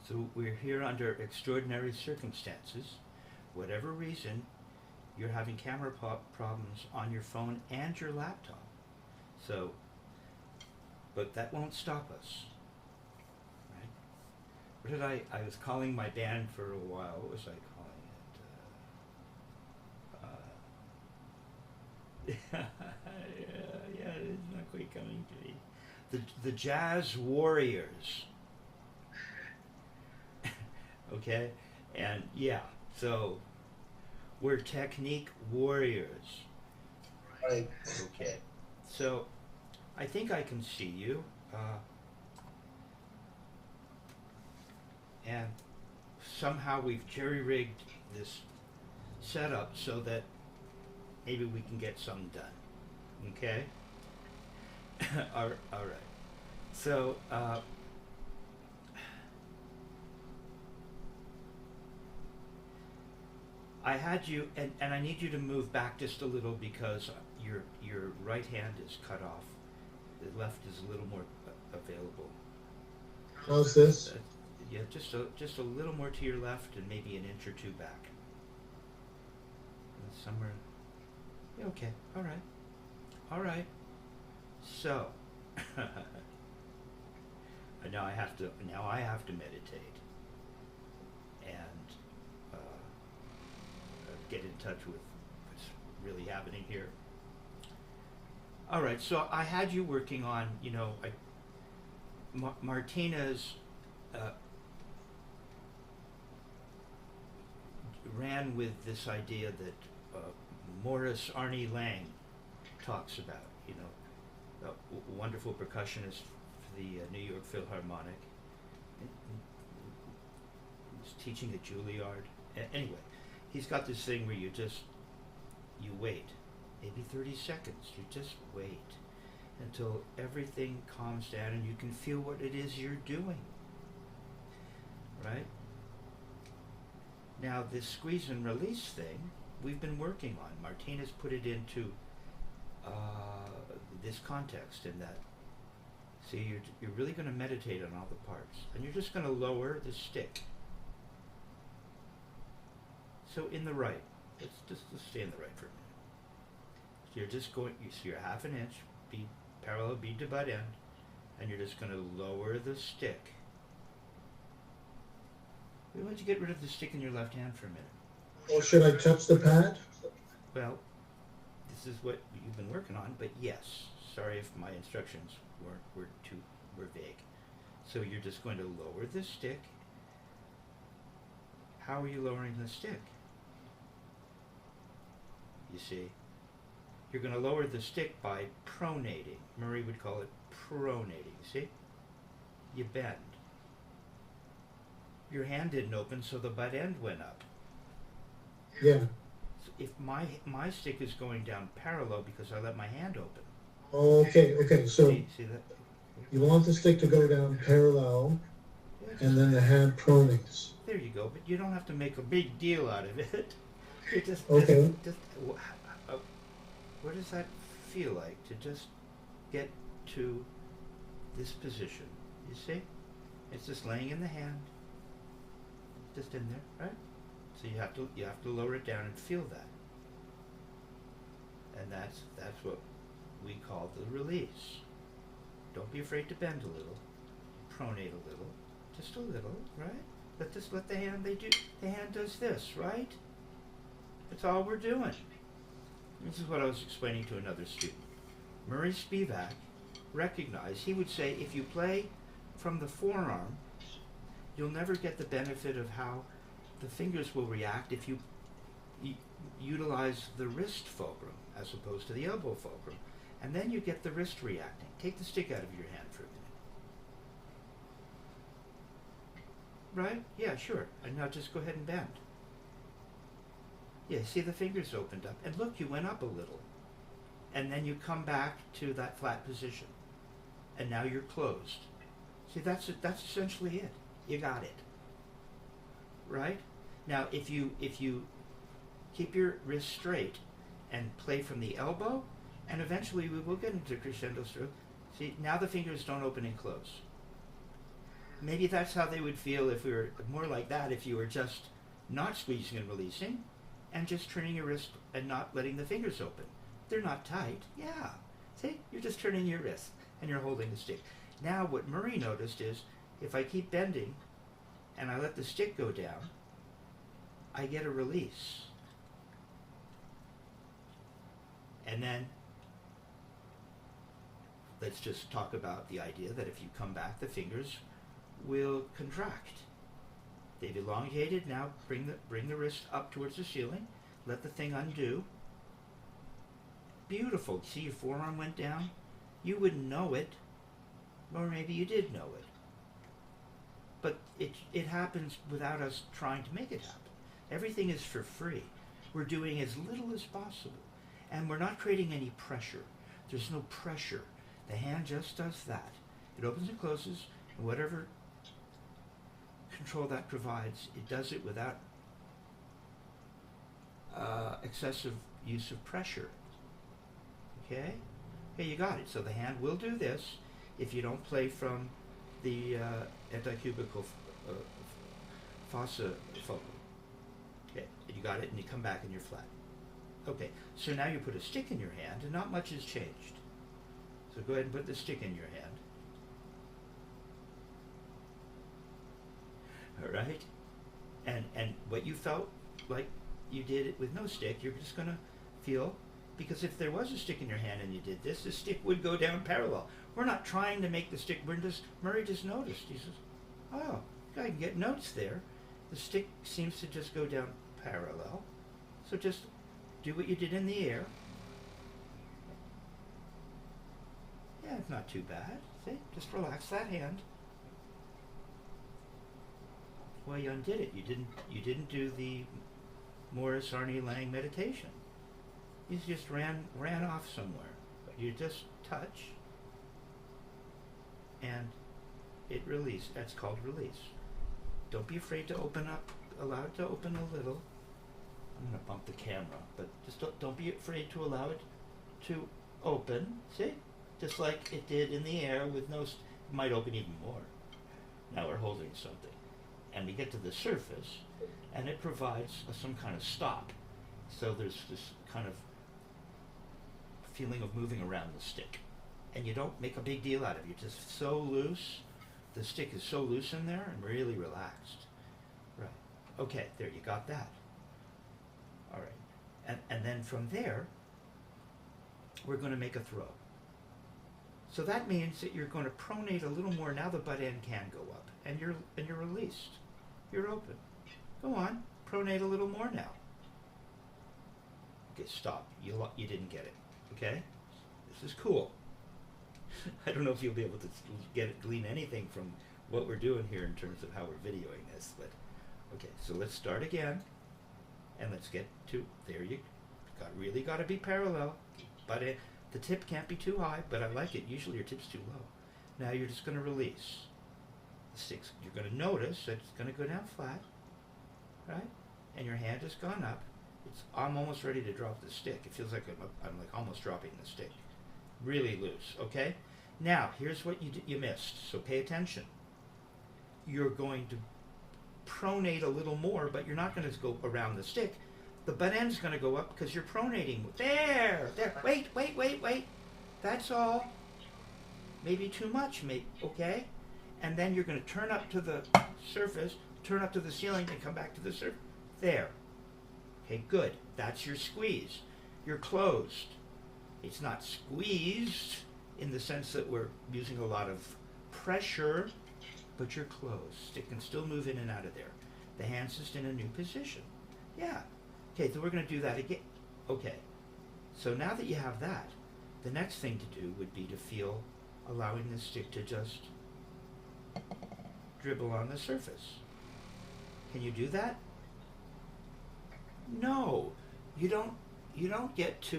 So we're here under extraordinary circumstances. Whatever reason, you're having camera problems on your phone and your laptop. So, but that won't stop us, right? What did I was calling my band for a while. What was I calling it? Yeah, it's not quite coming to me. The Jazz Warriors. Okay? And yeah, so we're technique warriors. Right. Okay. So I think I can see you. And somehow we've jerry rigged this setup so that maybe we can get something done. Okay? All right. So, I had you, and I need you to move back just a little because your right hand is cut off. The left is a little more available. How's this? Uh, yeah, just a little more to your left, and maybe an inch or two back. Somewhere. Yeah, okay. All right. All right. So, now I have to meditate and get in touch with what's really happening here. All right, so I had you working on, Martinez uh, ran with this idea that Morris Arnie Lang talks about, a wonderful percussionist for the New York Philharmonic. He's teaching at Juilliard. Anyway, he's got this thing where you wait, maybe 30 seconds. You just wait until everything calms down and you can feel what it is you're doing. Right? Now, this squeeze and release thing we've been working on. Martinez put it into this context in that, see, you're really going to meditate on all the parts, and you're just going to lower the stick. So in the right, let's stay in the right for a minute. So you're just going, so you're half an inch, bead parallel bead to butt end, and you're just going to lower the stick. We want you to get rid of the stick in your left hand for a minute. Or should I touch the pad? Well, this is what you've been working on, but yes. Sorry if my instructions were vague. So you're just going to lower the stick. How are you lowering the stick? You see, you're going to lower the stick by pronating. Murray would call it pronating. See? You bend. Your hand didn't open, so the butt end went up. Yeah. So if my stick is going down parallel because I let my hand open. Okay, so see that? you want the stick to go down parallel, and then the hand pronates. There you go, but you don't have to make a big deal out of it. You just, Okay. what does that feel like to just get to this position? You see? It's just laying in the hand, just in there, right? So you have to lower it down and feel that. And that's what we call the release. Don't be afraid to bend a little, pronate a little, just a little, right? Let the hand, the hand does this, right? That's all we're doing. This is what I was explaining to another student. Murray Spivak recognized, he would say, if you play from the forearm, you'll never get the benefit of how the fingers will react if you utilize the wrist fulcrum as opposed to the elbow fulcrum. And then you get the wrist reacting. Take the stick out of your hand for a minute. Right? Yeah, sure. And now just go ahead and bend. Yeah, see the fingers opened up. And look, you went up a little. And then you come back to that flat position. And now you're closed. See, that's essentially it. You got it. Right? Now, if you keep your wrist straight and play from the elbow, and eventually we will get into crescendo stroke. See, now the fingers don't open and close. maybe that's how they would feel if we were more like that, if you were just not squeezing and releasing and just turning your wrist and not letting the fingers open. They're not tight. Yeah. See, you're just turning your wrist and you're holding the stick. Now what Murray noticed is if I keep bending and I let the stick go down, I get a release. And then let's just talk about the idea that if you come back, the fingers will contract. They've elongated. Now bring the wrist up towards the ceiling. Let the thing undo. Beautiful. See, your forearm went down? You wouldn't know it, or maybe you did know it. But it happens without us trying to make it happen. Everything is for free. We're doing as little as possible. And we're not creating any pressure. There's no pressure. The hand just does that. It opens and closes, and whatever control that provides, it does it without excessive use of pressure. Okay? Okay, you got it. So the hand will do this if you don't play from the anticubical fossa focal. Okay, you got it, and you come back and you're flat. Okay, so now you put a stick in your hand, and not much has changed. So go ahead and put the stick in your hand. All right? And what you felt like you did it with no stick, you're just going to feel, because if there was a stick in your hand and you did this, the stick would go down parallel. We're not trying to make the stick, Murray just noticed. He says, oh, I can get notes there. The stick seems to just go down parallel. So just do what you did in the air. Yeah, it's not too bad. See, just relax that hand. Well, you undid it. You didn't do the Morris Arnie Lang meditation. You just ran off somewhere. But you just touch, and it release. That's called release. Don't be afraid to open up. Allow it to open a little. I'm going to bump the camera, but just don't be afraid to allow it to open. See? Just like it did in the air with no... It might open even more. Now we're holding something. And we get to the surface, and it provides some kind of stop. So there's this kind of feeling of moving around the stick. And you don't make a big deal out of it. You're just so loose. The stick is so loose in there and really relaxed. Right. Okay, there, you got that. All right. And then from there, we're going to make a throw. So that means that you're going to pronate a little more. Now the butt end can go up, and you're released. You're open. Go on, pronate a little more now. Okay, stop. You didn't get it. Okay, this is cool. I don't know if you'll be able to glean anything from what we're doing here in terms of how we're videoing this, but okay. So let's start again, and let's get to there. You really got to be parallel, but the tip can't be too high. But I like it. Usually your tip's too low. Now you're just going to release the sticks. You're going to notice that it's going to go down flat, right? And your hand has gone up. I'm almost ready to drop the stick. It feels like I'm like almost dropping the stick. Really loose, okay? Now, here's what you missed, so pay attention. You're going to pronate a little more, but you're not going to go around the stick. The butt end's going to go up because you're pronating. There! Wait. That's all. Maybe too much, okay? And then you're going to turn up to the surface, turn up to the ceiling, and come back to the surface. There. Okay, good. That's your squeeze. You're closed. It's not squeezed in the sense that we're using a lot of pressure, but you're closed. It can still move in and out of there. The hand's just in a new position. Yeah. Okay, so we're going to do that again. Okay. So now that you have that, the next thing to do would be to feel allowing the stick to just dribble on the surface. Can you do that? No, you don't get to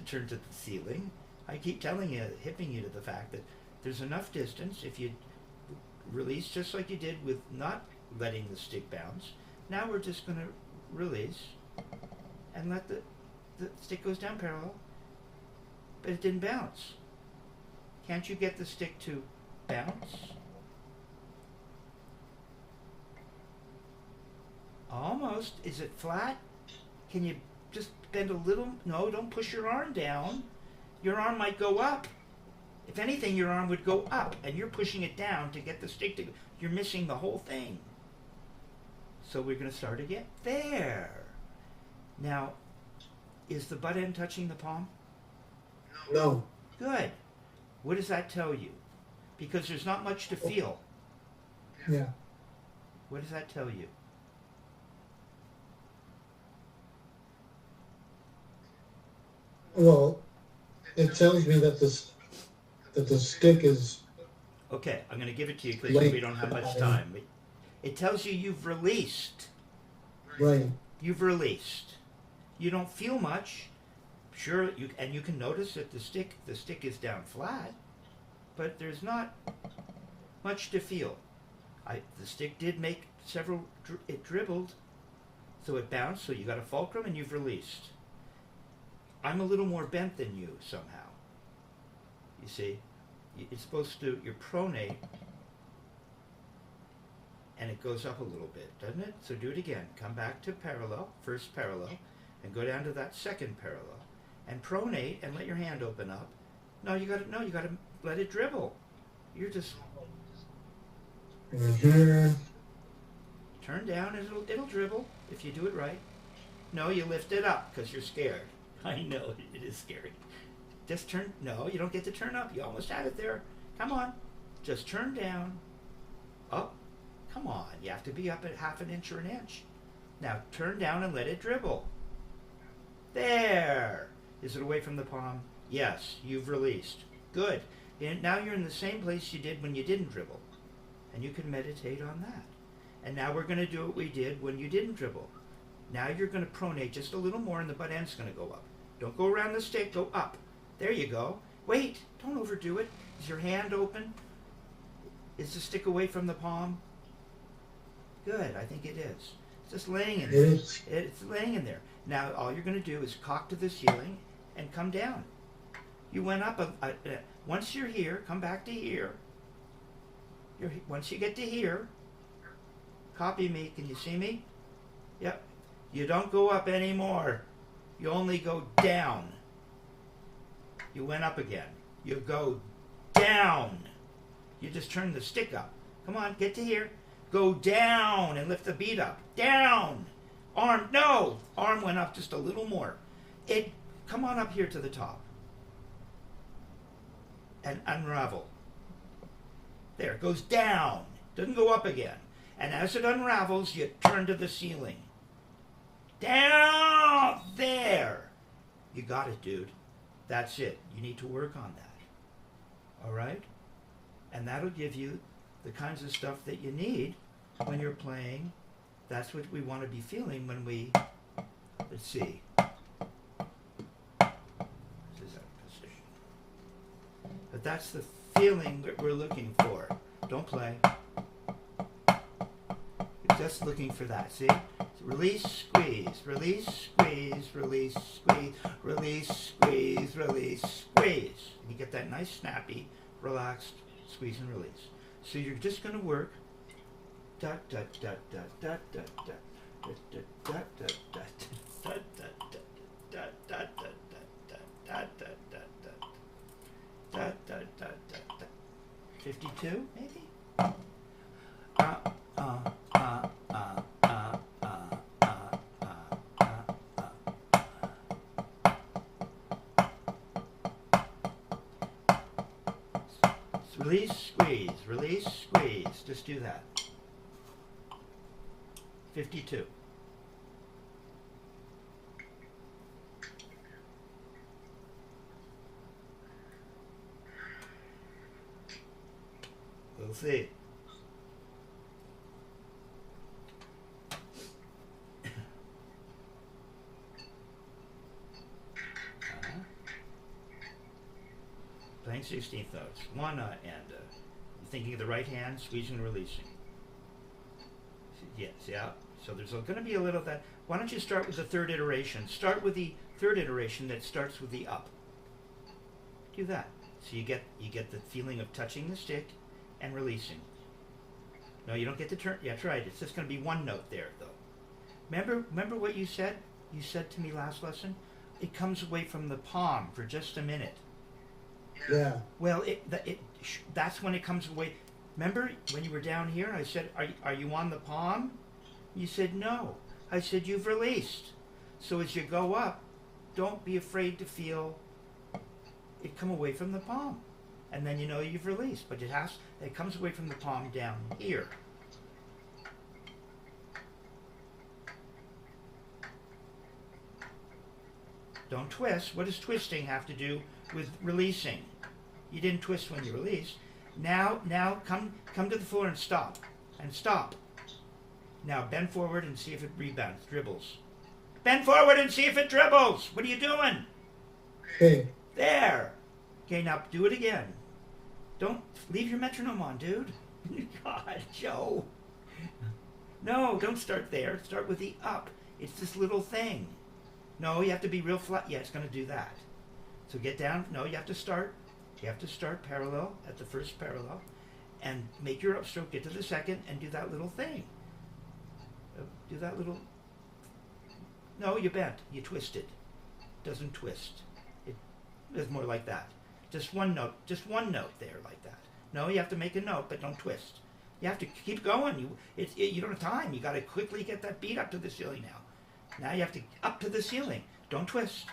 turn to the ceiling. I keep telling you, hipping you to the fact that there's enough distance. If you release just like you did with not letting the stick bounce, now we're just going to release and let the stick goes down parallel, but it didn't bounce. Can't you get the stick to bounce? Almost. Is it flat? Can you just bend a little? No, don't push your arm down. Your arm might go up. If anything, your arm would go up, and you're pushing it down to get the stick to go. You're missing the whole thing. So we're going to start again. There. Now, is the butt end touching the palm? No. Good. What does that tell you? Because there's not much to feel. Yeah. What does that tell you? Well, it tells me that the stick is Okay, I'm going to give it to you because late. we don't have much time. It tells you you've released. Right. You've released. You don't feel much. Sure, and you can notice that the stick is down flat, but there's not much to feel. The stick did make several. It dribbled, so it bounced. So you got a fulcrum and you've released. I'm a little more bent than you somehow. You see, it's supposed to. You're pronate, and it goes up a little bit, doesn't it? So do it again. Come back to parallel, first parallel, and go down to that second parallel, and pronate, and let your hand open up. No, you got to let it dribble. You're just Mm-hmm. turn down, and it'll dribble if you do it right. No, you lift it up because you're scared. I know it is scary. Just turn. No, you don't get to turn up. You almost had it there. Come on, just turn down. Up. Come on, you have to be up at half an inch or an inch. Now turn down and let it dribble. There. Is it away from the palm? Yes, you've released. Good. And now you're in the same place you did when you didn't dribble. And you can meditate on that. And now we're going to do what we did when you didn't dribble. Now you're going to pronate just a little more and the butt end's going to go up. Don't go around the stick, go up. There you go. Wait, don't overdo it. Is your hand open? Is the stick away from the palm? Good, I think it is. It's just laying in there. It's laying in there. Now all you're going to do is cock to the ceiling and come down. You went up. Once you're here, come back to here. Once you get to here, copy me. Can you see me? Yep. You don't go up anymore. You only go down. You went up again. You go down. You just turn the stick up. Come on, get to here. Go down and lift the beat up. Down. Arm, no. Arm went up just a little more. Come on up here to the top. And unravel. There, it goes down. Doesn't go up again. And as it unravels, you turn to the ceiling. Down! There! You got it, dude. That's it. You need to work on that. All right? And that'll give you the kinds of stuff that you need when you're playing. That's what we want to be feeling when we... Let's see. This is our position. But that's the feeling that we're looking for. Don't play. You're just looking for that. See? Release, squeeze, release, squeeze, release, squeeze, release, squeeze, release, squeeze. And you get that nice snappy, relaxed squeeze and release. So you're just going to work. Da da da da da da da da da da da da da da da da da da da. 52 maybe. Release, squeeze, release, squeeze. Just do that. 52. We'll see. Playing 16th notes. One and thinking of the right hand, squeezing and releasing. Yes, yeah. So there's going to be a little of that. Why don't you start with the third iteration? Start with the third iteration that starts with the up. Do that. So you get the feeling of touching the stick and releasing. No, you don't get the turn. Yeah, that's right. It's just going to be one note there, though. Remember what you said? You said to me last lesson, it comes away from the palm for just a minute. Yeah. Well, that's when it comes away. Remember when you were down here? I said, "Are you on the palm?" You said no. I said you've released. So as you go up, don't be afraid to feel it come away from the palm, and then you know you've released. But it comes away from the palm down here. Don't twist. What does twisting have to do with releasing? You didn't twist when you released. Now come to the floor and stop. And stop. Now bend forward and see if it rebounds, dribbles. Bend forward and see if it dribbles. What are you doing? Okay. There. Okay, now do it again. Don't leave your metronome on, dude. God, Joe. No, don't start there. Start with the up. It's this little thing. No, you have to be real flat. Yeah, it's going to do that. So get down. No, you have to start. You have to start parallel at the first parallel and make your upstroke, get to the second, and do that little thing. Do that little... No, you bent. You twisted. Doesn't twist. It is more like that. Just one note there like that. No, you have to make a note, but don't twist. You have to keep going. You don't have time. You got to quickly get that beat up to the ceiling now. Now you have to up to the ceiling. Don't twist.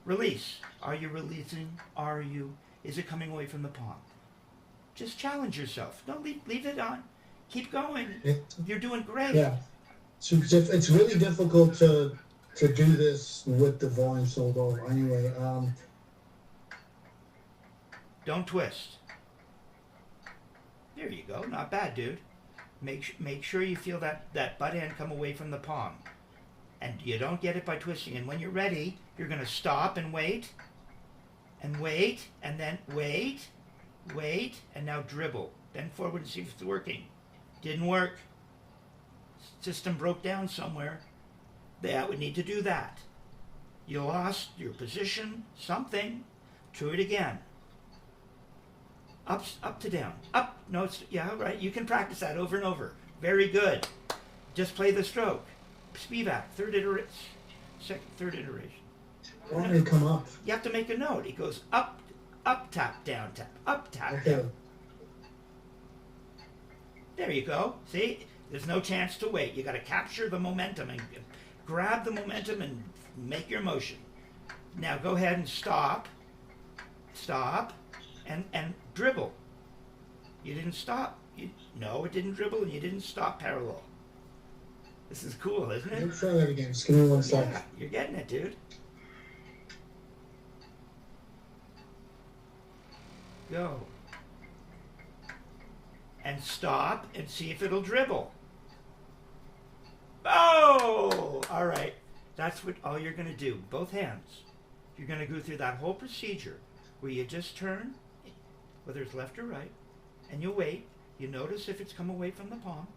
Release. Are you releasing? Are you? Is it coming away from the palm? Just challenge yourself. Don't leave it on. Keep going. You're doing great. Yeah. So it's really difficult to do this with the volume so low. Anyway, don't twist. There you go. Not bad, dude. Make sure you feel that butt end come away from the palm. And you don't get it by twisting. And when you're ready, you're going to stop and wait. And wait. And then wait. Wait. And now dribble. Bend forward and see if it's working. Didn't work. System broke down somewhere. That would need to do that. You lost your position. Something. Do it again. Up to down. Up. No, it's... Yeah, right. You can practice that over and over. Very good. Just play the stroke. Spivak, third iteration. I want me to come up. You have to make a note. It goes up, tap, down, tap, up, tap, Okay. down. There you go. See? There's no chance to wait. You got to capture the momentum and grab the momentum and make your motion. Now go ahead and stop. Stop. And dribble. You didn't stop. No, it didn't dribble and you didn't stop parallel. This is cool, isn't it? Let's try that again. Just give me 1 second. Yeah, you're getting it, dude. Go. And stop and see if it'll dribble. Oh! All right. That's what all you're going to do. Both hands. You're going to go through that whole procedure where you just turn, whether it's left or right, and you wait. You notice if it's come away from the palm.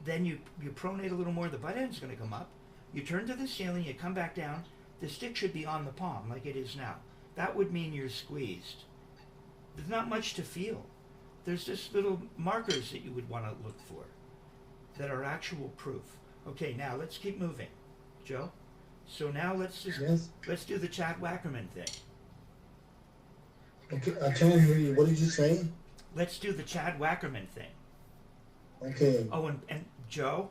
Then you pronate a little more, the butt end's going to come up. You turn to the ceiling, you come back down. The stick should be on the palm like it is now. That would mean you're squeezed. There's not much to feel. There's just little markers that you would want to look for that are actual proof. Okay, now let's keep moving. Joe? So now let's do the Chad Wackerman thing. Okay, I can't hear you. What did you say? Let's do the Chad Wackerman thing. Okay. Oh, and Joe,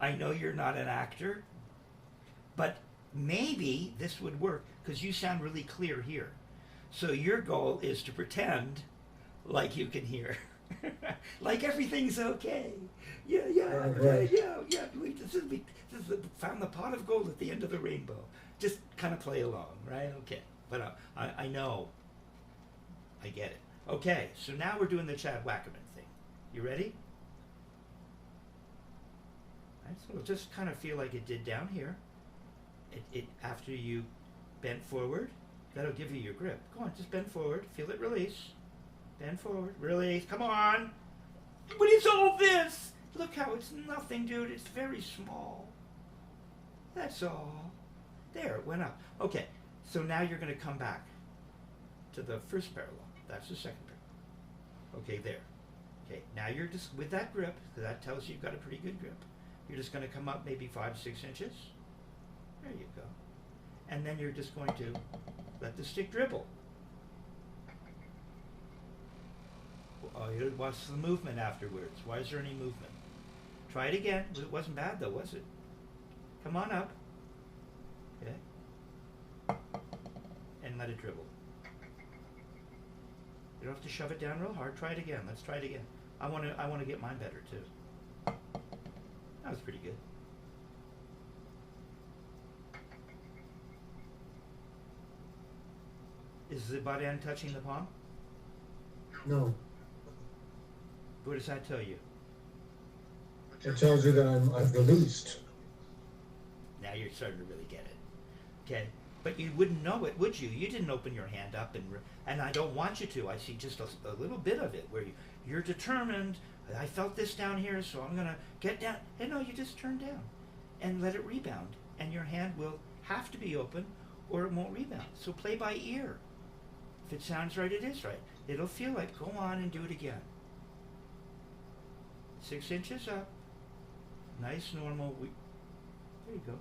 I know you're not an actor, but maybe this would work because you sound really clear here. So your goal is to pretend like you can hear, like everything's okay. Yeah. Right. This is found the pot of gold at the end of the rainbow. Just kind of play along, right? Okay. But I know. I get it. Okay. So now we're doing the Chad Wackerman thing. You ready? Right, so it'll just kind of feel like it did down here. It after you bent forward, that'll give you your grip. Go on, just bend forward. Feel it release. Bend forward, release. Come on. What is all this? Look how it's nothing, dude. It's very small. That's all. There, it went up. Okay, so now you're going to come back to the first parallel. That's the second parallel. Okay, there. Okay, now you're just with that grip, because that tells you you've got a pretty good grip. You're just going to come up maybe 5, 6 inches. There you go. And then you're just going to let the stick dribble. What's the movement afterwards? Why is there any movement? Try it again. It wasn't bad though, was it? Come on up. Okay. And let it dribble. You don't have to shove it down real hard. Try it again. Let's try it again. I want to get mine better too. That was pretty good. Is the butt end touching the palm? No. What does that tell you? It tells you that I've released. Now you're starting to really get it. Okay, but you wouldn't know it, would you? You didn't open your hand up, and I don't want you to. I see just a little bit of it where you're determined. I felt this down here, so I'm gonna get down. And no, you just turn down and let it rebound, and your hand will have to be open, or it won't rebound. So play by ear. If it sounds right, it is right. It'll feel like. Go on and do it again. 6 inches up. Nice, normal. There you go.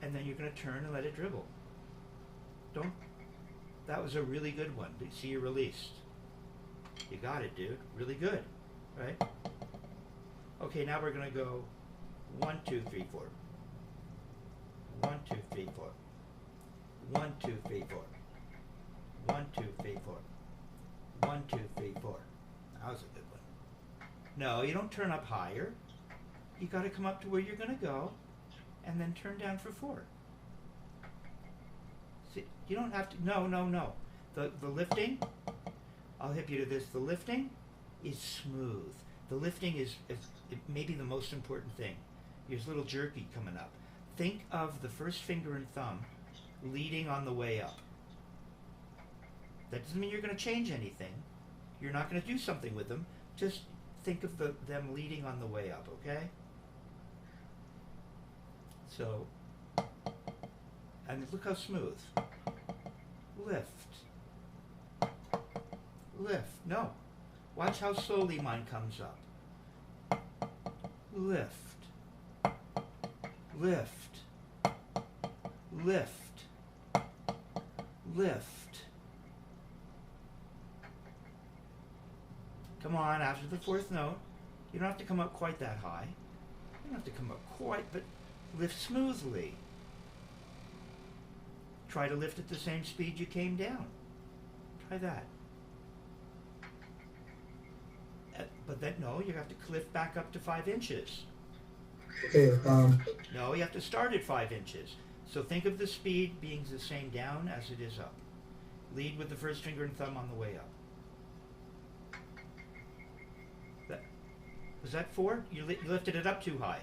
And then you're going to turn and let it dribble. Don't. That was a really good one. See, you released. You got it, dude. Really good. Right? Okay, now we're going to go 1, 2, 3, 4. 1, 2, 3, 4. 1, 2, 3, 4. 1, 2, 3, 4. 1, 2, 3, 4. That was a good one. No, you don't turn up higher. You got to come up to where you're going to go, and then turn down for 4. See, you don't have to. No. The lifting. I'll hip you to this. The lifting is smooth. The lifting is maybe the most important thing. There's a little jerky coming up. Think of the first finger and thumb leading on the way up. That doesn't mean you're going to change anything. You're not going to do something with them. Just think of them leading on the way up, okay? So, and look how smooth. Lift. Lift. No. Watch how slowly mine comes up. Lift. Lift. Lift. Lift. Come on, after the 4th note, you don't have to come up quite that high. You don't have to come up quite, but lift smoothly. Try to lift at the same speed you came down. Try that. But then, no, you have to lift back up to 5 inches. Okay, No, you have to start at 5 inches. So think of the speed being the same down as it is up. Lead with the first finger and thumb on the way up. Was that 4? You lifted it up too high.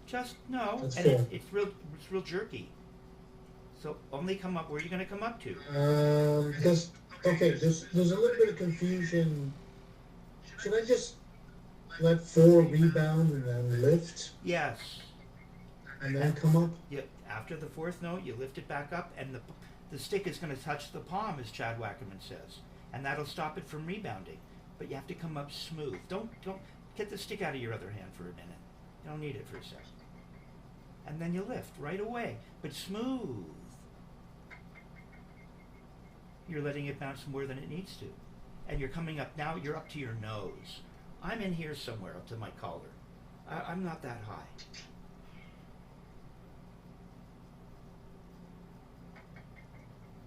Just, no. That's and 4. it's real jerky. So only come up. Where are you going to come up to? There's a little bit of confusion. Should I just let 4 rebound and then lift Yes. and then come up? Yeah. After the 4th note, you lift it back up, and the stick is going to touch the palm, as Chad Wackerman says, and that'll stop it from rebounding. But you have to come up smooth. Don't get the stick out of your other hand for a minute. You don't need it for a second. And then you lift right away, but smooth. You're letting it bounce more than it needs to. And you're coming up, now you're up to your nose. I'm in here somewhere up to my collar. I'm not that high.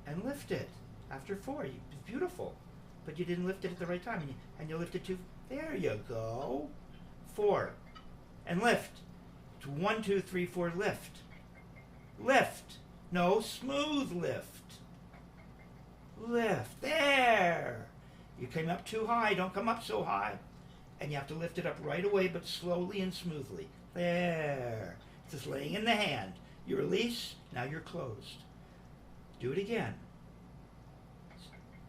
And lift it after 4. It's beautiful. But you didn't lift it at the right time, and you lift it too. There you go. 4, and lift. It's 1, 2, 3, 4. Lift. Lift. No, smooth lift. Lift. There. You came up too high. Don't come up so high. And you have to lift it up right away, but slowly and smoothly. There. It's just laying in the hand. You release. Now you're closed. Do it again.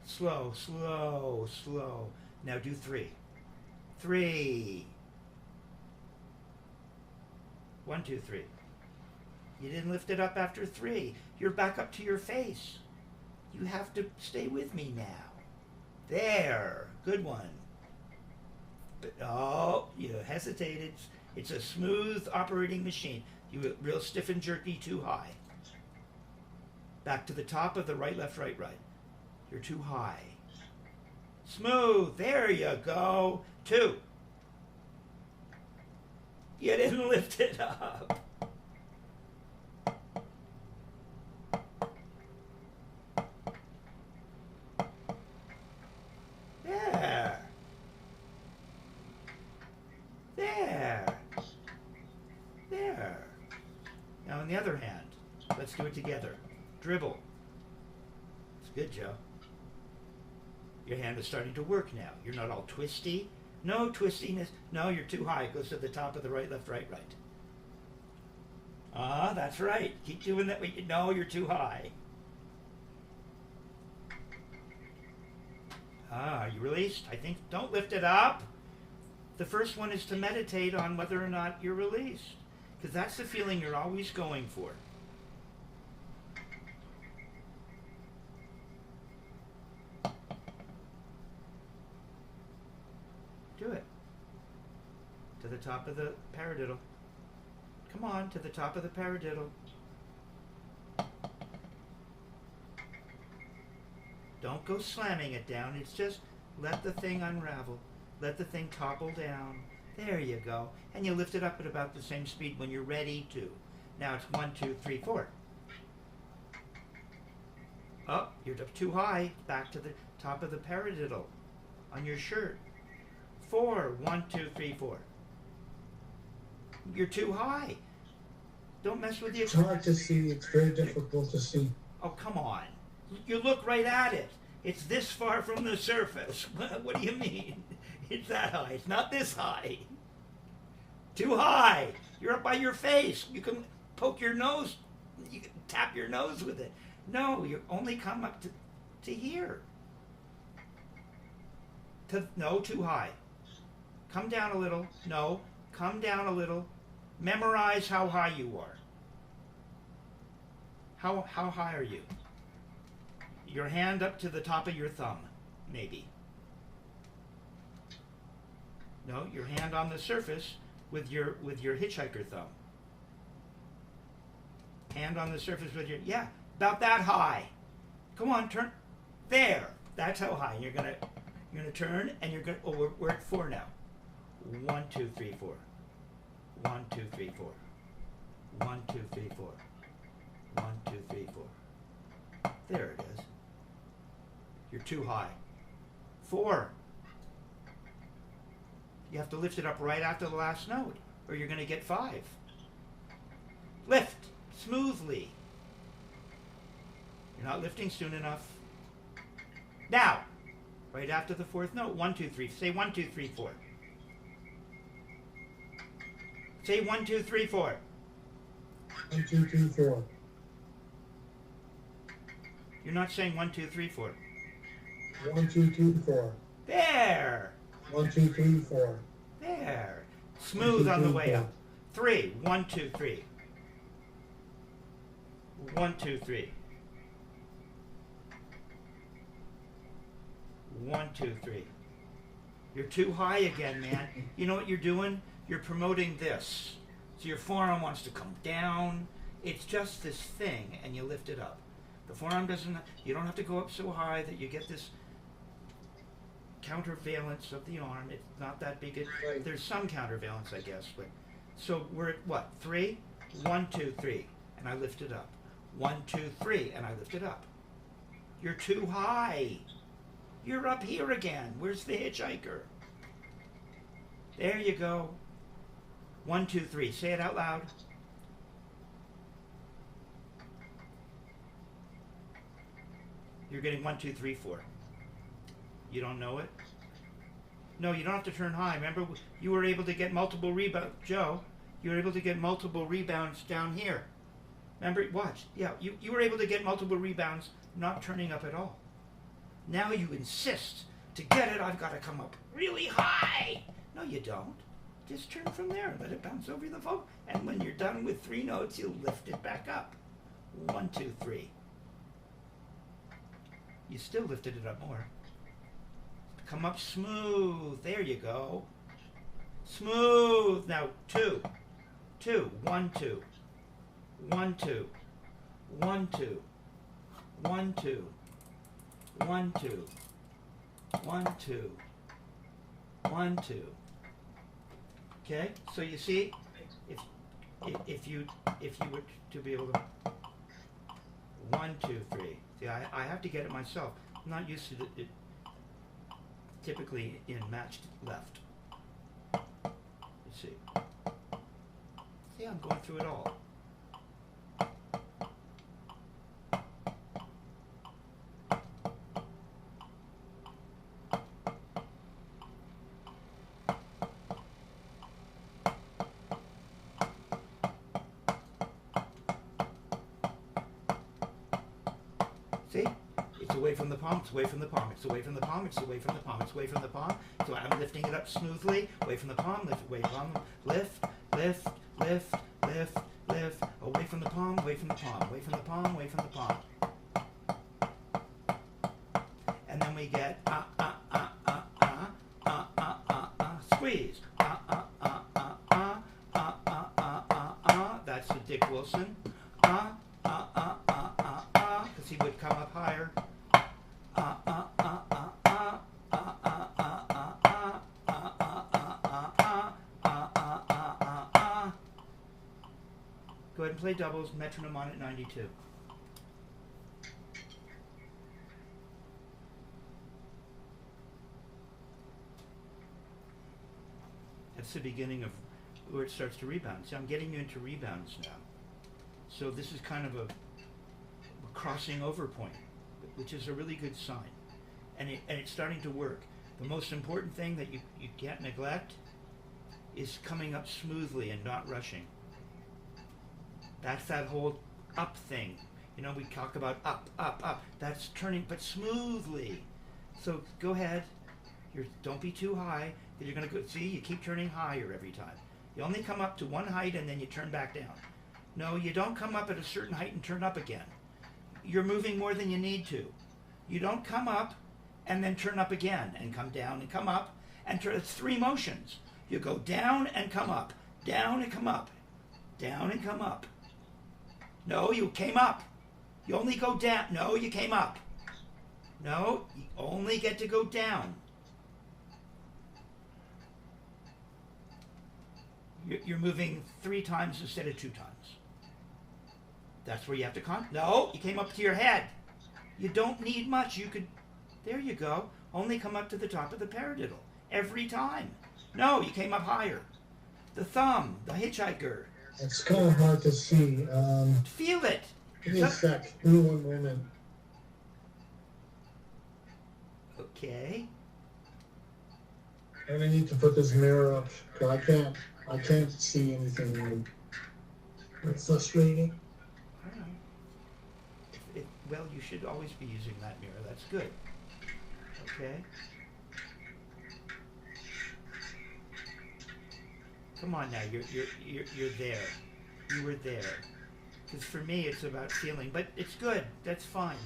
Slow, slow, slow. Now do 3. 3. 1, 2, 3. You didn't lift it up after 3. You're back up to your face. You have to stay with me now. There. Good one. But, oh, you hesitated. It's a smooth operating machine. You real stiff and jerky, too high. Back to the top of the right, left, right, right. You're too high. Smooth. There you go. 2. You didn't lift it up. There. There. There. Now on the other hand, let's do it together. Dribble. It's good, Joe. Your hand is starting to work now. You're not all twisty. No twistiness. No, you're too high. It goes to the top of the right, left, right, right. Ah, that's right. Keep doing that. No, you're too high. Ah, you released? I think, don't lift it up. The first one is to meditate on whether or not you're released. Because that's the feeling you're always going for. Do it. To the top of the paradiddle. Come on, to the top of the paradiddle. Don't go slamming it down. It's just let the thing unravel. Let the thing topple down. There you go. And you lift it up at about the same speed when you're ready to. Now it's 1, 2, 3, 4. Oh, you're up too high. Back to the top of the paradiddle on your shirt. 4, 1, 2, 3, 4. You're too high. Don't mess with the... It's hard to see. It's very difficult to see. Oh, come on. You look right at it. It's this far from the surface. What do you mean? It's that high. It's not this high. Too high. You're up by your face. You can poke your nose. You can tap your nose with it. No, you only come up to here. No, too high. Come down a little. No, come down a little. Memorize how high you are. How high are you? Your hand up to the top of your thumb, maybe. No, your hand on the surface with your hitchhiker thumb. Hand on the surface with your, yeah, about that high. Come on, turn. There. That's how high. And you're gonna turn and you're gonna, oh, we're at 4 now. 1, 2, 3, 4. 1, 2, 3, 4. 1, 2, 3, 4. 1, 2, 3, 4. There it is. You're too high. 4. You have to lift it up right after the last note, or you're going to get 5. Lift smoothly. You're not lifting soon enough. Now, right after the 4th note, 1, 2, 3. Say 1, 2, 3, 4. Say 1, 2, 3, 4. 1, 2, 3, 4. You're not saying 1, 2, 3, 4. 1, 2, 3, 4. There. 1, 2, 3, 4. There. Smooth on the way up. 3. 1, 2, 3. 1, 2, 3. 1, 2, 3. You're too high again, man. You know what you're doing? You're promoting this. So your forearm wants to come down. It's just this thing, and you lift it up. The forearm doesn't, you don't have to go up so high that you get this countervalence of the arm. It's not that big. Right. There's some countervalence, I guess. But so we're at what? 3? 1, 2, 3. And I lift it up. 1, 2, 3. And I lift it up. You're too high. You're up here again. Where's the hitchhiker? There you go. 1, 2, 3. Say it out loud. You're getting 1, 2, 3, 4. You don't know it? No, you don't have to turn high. Remember, you were able to get multiple rebounds. Joe, you were able to get multiple rebounds down here. Remember, watch. Yeah, you were able to get multiple rebounds not turning up at all. Now you insist. To get it, I've got to come up really high. No, you don't. Just turn from there and let it bounce over the phone. And when you're done with 3 notes, you'll lift it back up. 1, 2, 3. You still lifted it up more. Come up smooth. There you go. Smooth. Now 2, 2, 1, 2, 1, 2, 1, 2, 1, 2, 1, 2, 1, 2, 1, 2. Okay, so you see, if you were to be able to 1, 2, 3. See, I have to get it myself. I'm not used to it typically in matched left. Let's see. See, I'm going through it all. See? It's away from the palm, it's away from the palm, it's away from the palm, it's away from the palm, it's away from the palm. So I'm lifting it up smoothly, away from the palm, lift, away from, lift, lift, lift, lift, lift, away from the palm, away from the palm, away from the palm, away from the palm. And then we get squeeze. That's the Dick Wilson. Because he would come up higher. Go ahead and play doubles, metronome on at 92. That's the beginning of where it starts to rebound. See, I'm getting you into rebounds now. So this is kind of a crossing over point, which is a really good sign. And it's starting to work. The most important thing that you can't neglect is coming up smoothly and not rushing. That's that whole up thing. You know, we talk about up, up, up. That's turning, but smoothly. So go ahead. Don't be too high. You're going to go. See, you keep turning higher every time. You only come up to one height and then you turn back down. No, you don't come up at a certain height and turn up again. You're moving more than you need to. You don't come up and then turn up again and come down and come up and turn. It's 3 motions. You go down and come up, down and come up, down and come up. No, you came up. You only go down. No, you came up. No, you only get to go down. You're moving 3 times instead of 2 times. That's where you have to no, you came up to your head. You don't need much. You could, there you go. Only come up to the top of the paradiddle every time. No, you came up higher. The thumb, the hitchhiker. It's kind of hard to see. Feel it. Give me a sec. Give me 1 moment. Okay. And I need to put this mirror up because I can't see anything. It's frustrating. Well, you should always be using that mirror. That's good. Okay. Come on now, you're there. You were there. Because for me, it's about feeling, but it's good. That's fine.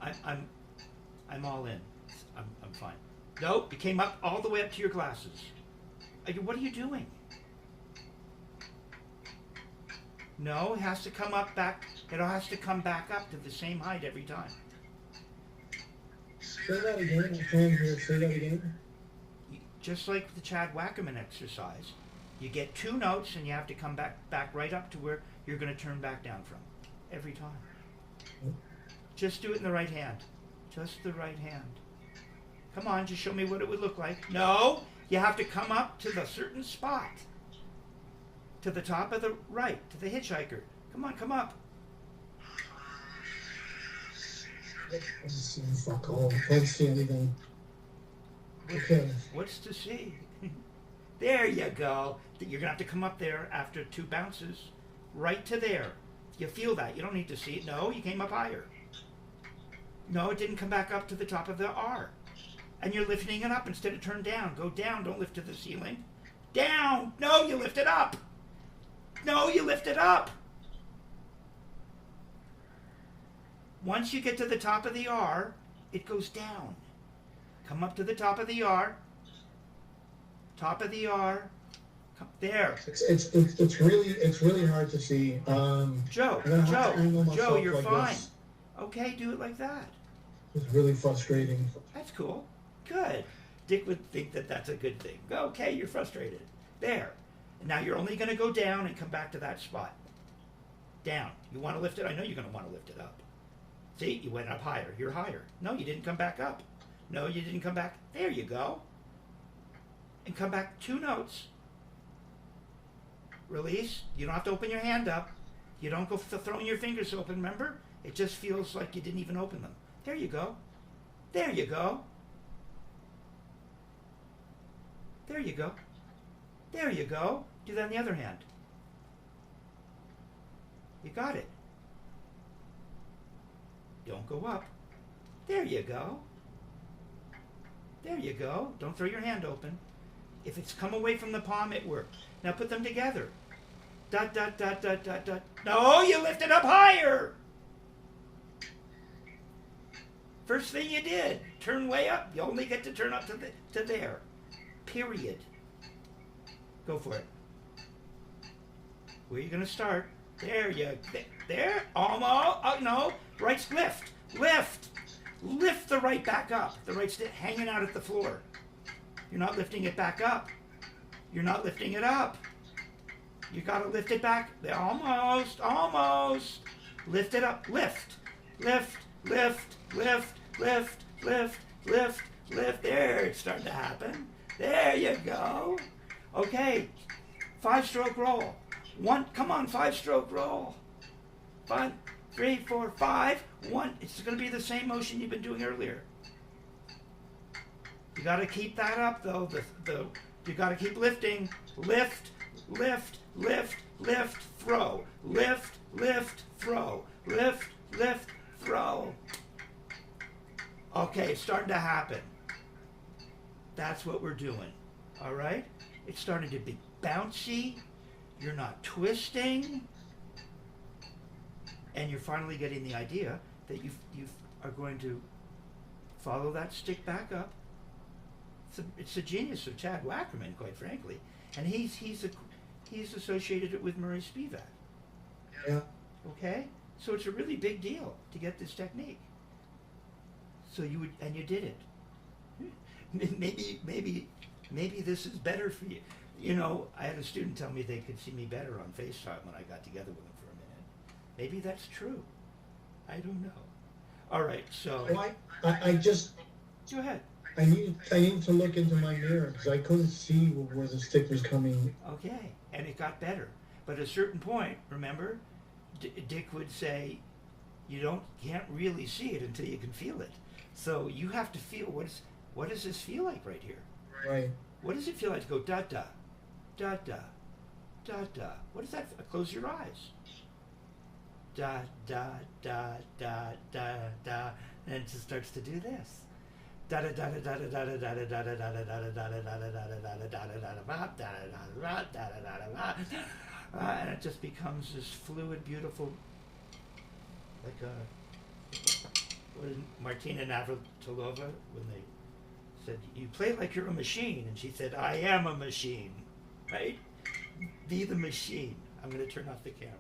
I'm all in. I'm fine. Nope, you came up all the way up to your glasses. What are you doing? No, it has to come up back. It has to come back up to the same height every time. Say that again. I can't hear. Say that again. Just like the Chad Wackerman exercise, you get 2 notes and you have to come back right up to where you're going to turn back down from every time. Just do it in the right hand. Just the right hand. Come on, just show me what it would look like. No, you have to come up to the certain spot. To the top of the right, to the hitchhiker. Come on, come up. I'm seeing fuck all. Can't see anything. Okay. What's to see? There you go. You're going to have to come up there after 2 bounces. Right to there. You feel that. You don't need to see it. No, you came up higher. No, it didn't come back up to the top of the R. And you're lifting it up instead of turn down. Go down. Don't lift to the ceiling. Down. No, you lift it up. No, you lift it up. Once you get to the top of the R, it goes down. Come up to the top of the R. Top of the R. There. It's really hard to see. Joe, I'm gonna have to angle Joe, myself you're like fine. this. Okay, do it like that. It's really frustrating. That's cool. Good. Dick would think that that's a good thing. Okay, you're frustrated. There. And now you're only going to go down and come back to that spot. Down. You want to lift it? I know you're going to want to lift it up. See, you went up higher. You're higher. No, you didn't come back up. No, you didn't come back. There you go. And come back 2 notes. Release. You don't have to open your hand up. You don't go throwing your fingers open, remember? It just feels like you didn't even open them. There you go. There you go. There you go. There you go. Do that on the other hand. You got it. Don't go up. There you go. There you go. Don't throw your hand open. If it's come away from the palm, it worked. Now put them together. Dot, dot, dot, dot, dot, dot. No, you lift it up higher. First thing you did, turn way up. You only get to turn up to there. Period. Go for it. Where are you going to start? There you, there, almost. Oh, no. Right's lift. Lift. Lift the right back up. The right's hanging out at the floor. You're not lifting it back up. You're not lifting it up. You got to lift it back. Almost, almost. Lift it up. Lift. Lift, lift, lift, lift, lift, lift, lift. There, it's starting to happen. There you go. Okay, 5-stroke roll. Come on, 5-stroke roll. 1, 3, 4, 5. 1. It's going to be the same motion you've been doing earlier. You got to keep that up, though. You got to keep lifting. Lift, lift, lift, lift, throw. Lift, lift, throw. Lift, lift, throw. Okay, it's starting to happen. That's what we're doing. All right? It's starting to be bouncy. You're not twisting. And you're finally getting the idea that you are going to follow that stick back up. It's a genius of Chad Wackerman, quite frankly. And he's associated it with Murray Spivak. Yeah. Okay? So it's a really big deal to get this technique. So you did it. Maybe this is better for you. You know, I had a student tell me they could see me better on FaceTime when I got together with them for a minute. Maybe that's true. I don't know. All right, so I just go ahead. I need to look into my mirror because I couldn't see where the stick was coming. Okay, and it got better. But at a certain point, remember, Dick would say, you can't really see it until you can feel it. So you have to feel what does this feel like right here? Right. What does it feel like to go da da, da da, da da? What does that? Close your eyes. Da da da da da da, and it just starts to do this. Da da da da da da da da da da da da da da da da da, and it just becomes this fluid, beautiful, like what did Martina Navratilova when they said, you play like you're a machine, and she said, I am a machine, right? Be the machine. I'm going to turn off the camera.